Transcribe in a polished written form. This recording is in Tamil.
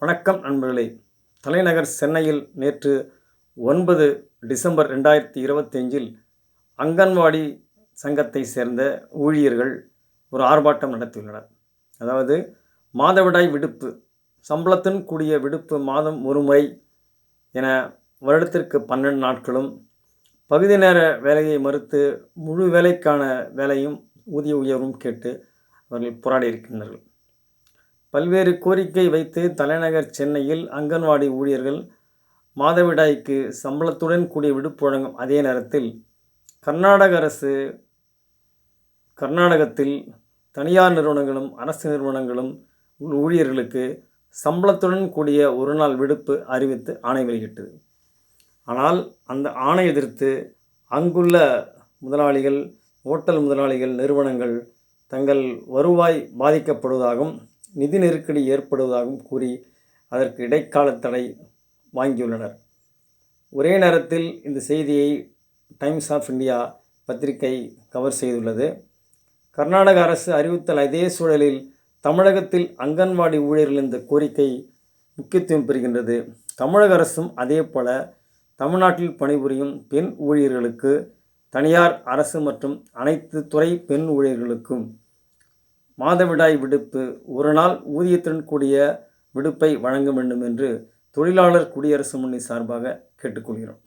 வணக்கம் நண்பர்களே. தலைநகர் சென்னையில் நேற்று 9 டிசம்பர் 2025 அங்கன்வாடி சங்கத்தை சேர்ந்த ஊழியர்கள் ஒரு ஆர்ப்பாட்டம் நடத்தியுள்ளனர். அதாவது மாதவிடாய் விடுப்பு, சம்பளத்துடன் கூடிய விடுப்பு மாதம் ஒரு முறை என வருடத்திற்கு 12 நாட்களும், பகுதி நேர வேலையை மறுத்து முழு வேலைக்கான வேலையும் ஊதிய உயர்வும் கேட்டு அவர்கள் போராடியிருக்கின்றனர். பல்வேறு கோரிக்கை வைத்து தலைநகர் சென்னையில் அங்கன்வாடி ஊழியர்கள் மாதவிடாய்க்கு சம்பளத்துடன் கூடிய விடுப்பு வழங்கும் அதே நேரத்தில் கர்நாடகத்தில் தனியார் நிறுவனங்களும் அரசு நிறுவனங்களும் ஊழியர்களுக்கு சம்பளத்துடன் கூடிய ஒரு நாள் விடுப்பு அறிவித்து ஆணை வெளியிட்டது. ஆனால் அந்த ஆணை எதிர்த்து அங்குள்ள முதலாளிகள், ஓட்டல் முதலாளிகள், நிறுவனங்கள் தங்கள் வருவாய் பாதிக்கப்படுவதாகவும் நிதி நெருக்கடி ஏற்படுவதாகவும் கூறி அதற்கு இடைக்கால தடை வாங்கியுள்ளனர். ஒரே நேரத்தில் இந்த செய்தியை டைம்ஸ் ஆஃப் இந்தியா பத்திரிகை கவர் செய்துள்ளது. கர்நாடக அரசு அறிவித்தல் அதே சூழலில் தமிழகத்தில் அங்கன்வாடி ஊழியர்கள் இந்த கோரிக்கை முக்கியத்துவம் பெறுகின்றது. தமிழக அரசும் அதே போல தமிழ்நாட்டில் பணிபுரியும் பெண் ஊழியர்களுக்கு, தனியார், அரசு மற்றும் அனைத்து துறை பெண் ஊழியர்களுக்கும் மாதவிடாய் விடுப்பு ஒரு நாள் ஊதியத்துடன் கூடிய விடுப்பை வழங்க வேண்டும் என்று தொழிலாளர் குடியரசு முன்னணி சார்பாக கேட்டுக்கொள்கிறோம்.